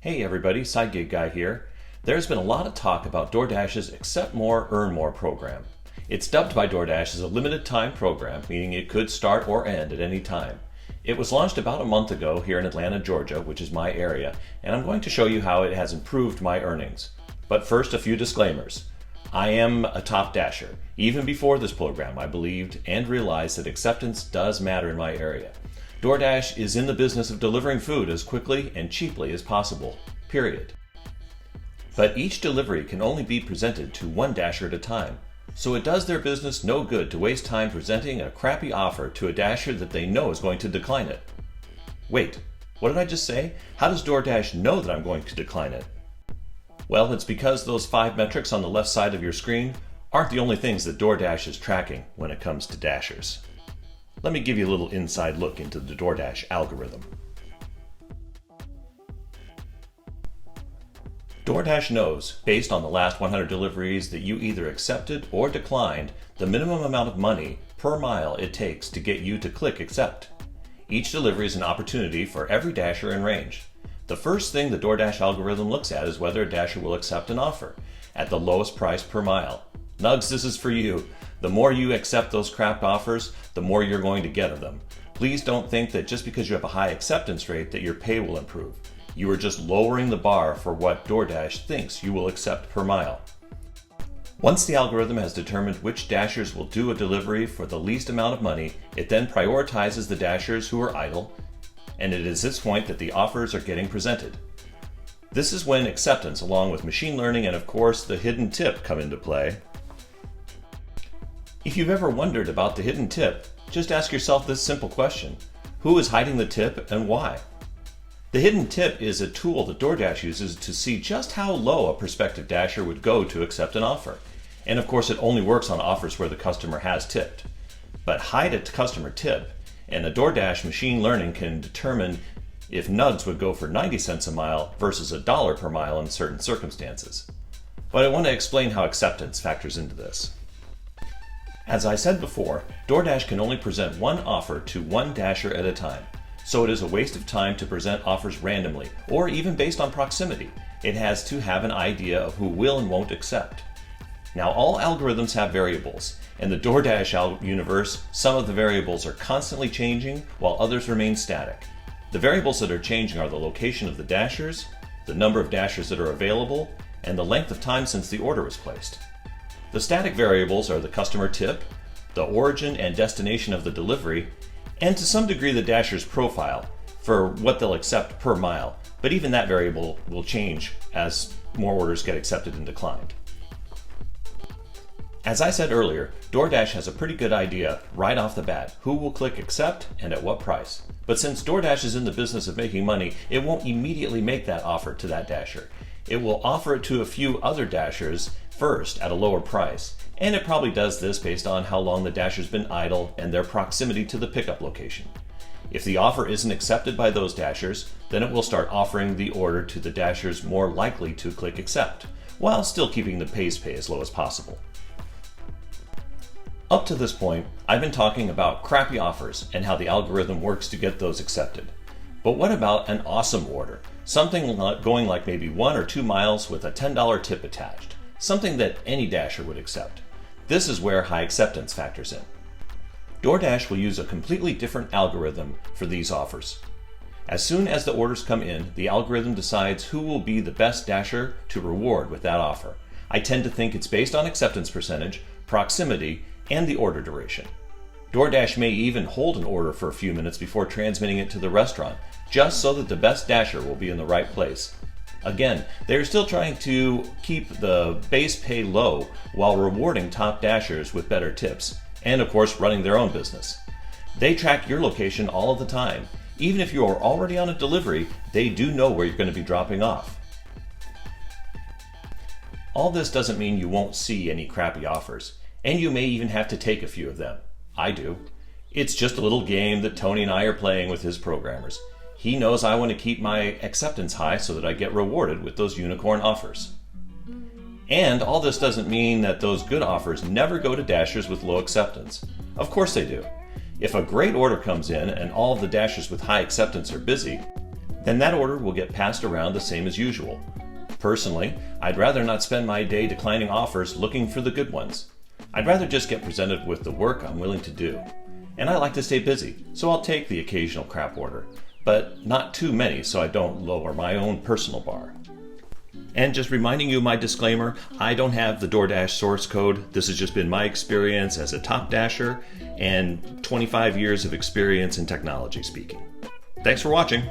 Hey everybody, Side Gig Guy here. There's been a lot of talk about DoorDash's Accept More, Earn More program. It's dubbed by DoorDash as a limited time program, meaning it could start or end at any time. It was launched about a month ago here in Atlanta, Georgia, which is my area, and I'm going to show you how it has improved my earnings. But first, a few disclaimers. I am a top dasher. Even before this program, I believed and realized that acceptance does matter in my area. DoorDash is in the business of delivering food as quickly and cheaply as possible, period. But each delivery can only be presented to one dasher at a time, so it does their business no good to waste time presenting a crappy offer to a dasher that they know is going to decline it. Wait, what did I just say? How does DoorDash know that I'm going to decline it? Well, it's because those 5 metrics on the left side of your screen aren't the only things that DoorDash is tracking when it comes to dashers. Let me give you a little inside look into the DoorDash algorithm. DoorDash knows, based on the last 100 deliveries that you either accepted or declined, the minimum amount of money per mile it takes to get you to click accept. Each delivery is an opportunity for every dasher in range. The first thing the DoorDash algorithm looks at is whether a dasher will accept an offer at the lowest price per mile. Nugs, this is for you. The more you accept those crap offers, the more you're going to get of them. Please don't think that just because you have a high acceptance rate that your pay will improve. You are just lowering the bar for what DoorDash thinks you will accept per mile. Once the algorithm has determined which dashers will do a delivery for the least amount of money, it then prioritizes the dashers who are idle, and it is this point that the offers are getting presented. This is when acceptance, along with machine learning and of course the hidden tip, come into play. If you've ever wondered about the hidden tip, just ask yourself this simple question: who is hiding the tip and why? The hidden tip is a tool that DoorDash uses to see just how low a prospective dasher would go to accept an offer. And of course it only works on offers where the customer has tipped. But hide a customer tip, and a DoorDash machine learning can determine if Nugs would go for 90 cents a mile versus $1 per mile in certain circumstances. But I want to explain how acceptance factors into this. As I said before, DoorDash can only present one offer to one dasher at a time, so it is a waste of time to present offers randomly, or even based on proximity. It has to have an idea of who will and won't accept. Now, all algorithms have variables. In the DoorDash universe, some of the variables are constantly changing while others remain static. The variables that are changing are the location of the dashers, the number of dashers that are available, and the length of time since the order was placed. The static variables are the customer tip, the origin and destination of the delivery, and to some degree the dasher's profile for what they'll accept per mile, but even that variable will change as more orders get accepted and declined. As I said earlier, DoorDash has a pretty good idea right off the bat who will click accept and at what price. But since DoorDash is in the business of making money, it won't immediately make that offer to that dasher. It will offer it to a few other dashers first at a lower price, and it probably does this based on how long the dasher's been idle and their proximity to the pickup location. If the offer isn't accepted by those dashers, then it will start offering the order to the dashers more likely to click accept, while still keeping the base pay as low as possible. Up to this point, I've been talking about crappy offers and how the algorithm works to get those accepted. But what about an awesome order? Something going like maybe 1 or 2 miles with a $10 tip attached. Something that any dasher would accept. This is where high acceptance factors in. DoorDash will use a completely different algorithm for these offers. As soon as the orders come in, the algorithm decides who will be the best dasher to reward with that offer. I tend to think it's based on acceptance percentage, proximity, and the order duration. DoorDash may even hold an order for a few minutes before transmitting it to the restaurant, just so that the best dasher will be in the right place. Again, they're still trying to keep the base pay low while rewarding top dashers with better tips, and of course running their own business. They track your location all of the time. Even if you are already on a delivery, they do know where you're going to be dropping off. All this doesn't mean you won't see any crappy offers, and you may even have to take a few of them. I do. It's just a little game that Tony and I are playing with his programmers. He knows I want to keep my acceptance high so that I get rewarded with those unicorn offers. And all this doesn't mean that those good offers never go to dashers with low acceptance. Of course they do. If a great order comes in and all of the Dashers with high acceptance are busy, then that order will get passed around the same as usual. Personally, I'd rather not spend my day declining offers looking for the good ones. I'd rather just get presented with the work I'm willing to do. And I like to stay busy, so I'll take the occasional crap order, but not too many so I don't lower my own personal bar. And just reminding you my disclaimer, I don't have the DoorDash source code. This has just been my experience as a top Dasher and 25 years of experience in technology speaking. Thanks for watching.